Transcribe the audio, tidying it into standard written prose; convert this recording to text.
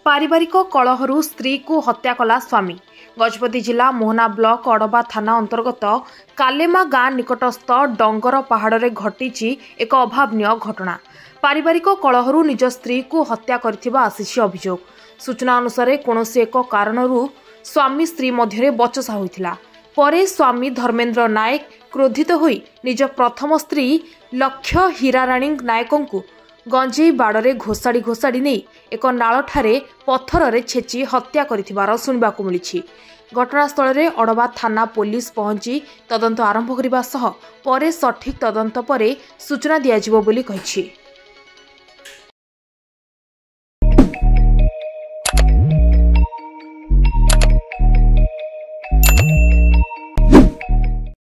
पारिवारिक कलहरु स्त्री को हत्या कला स्वामी। गजपति जिला मोहना ब्लॉक अड़बा थाना अंतर्गत कालेमा गाँ निकटस्थ डंगर पहाड़ में घटी एक अभावनीय घटना। पारिवारिक कलहरु निज स्त्री को हत्या करथिबा आसीछि अभियोग। सूचना अनुसार कोनोसी एक कारणरू स्वामी स्त्री मध्य बचसा होइथिला। परे स्वामी धर्मेंद्र नायक क्रोधित होई निज प्रथम स्त्री लक्ष्य हीराराणी नायकंकु गंजेई बाड़े घोषाड़ी घोषाड़ी नहीं एक नालठारे पत्थर छेची हत्या करिथिबार सुनिबाकु मिलिछि। घटनास्थल में अड़बा थाना पुलिस पहुंची तदंत आरंभ करने सह परे सठिक तदंत परे सूचना दियाजिबो बोली कहिछि।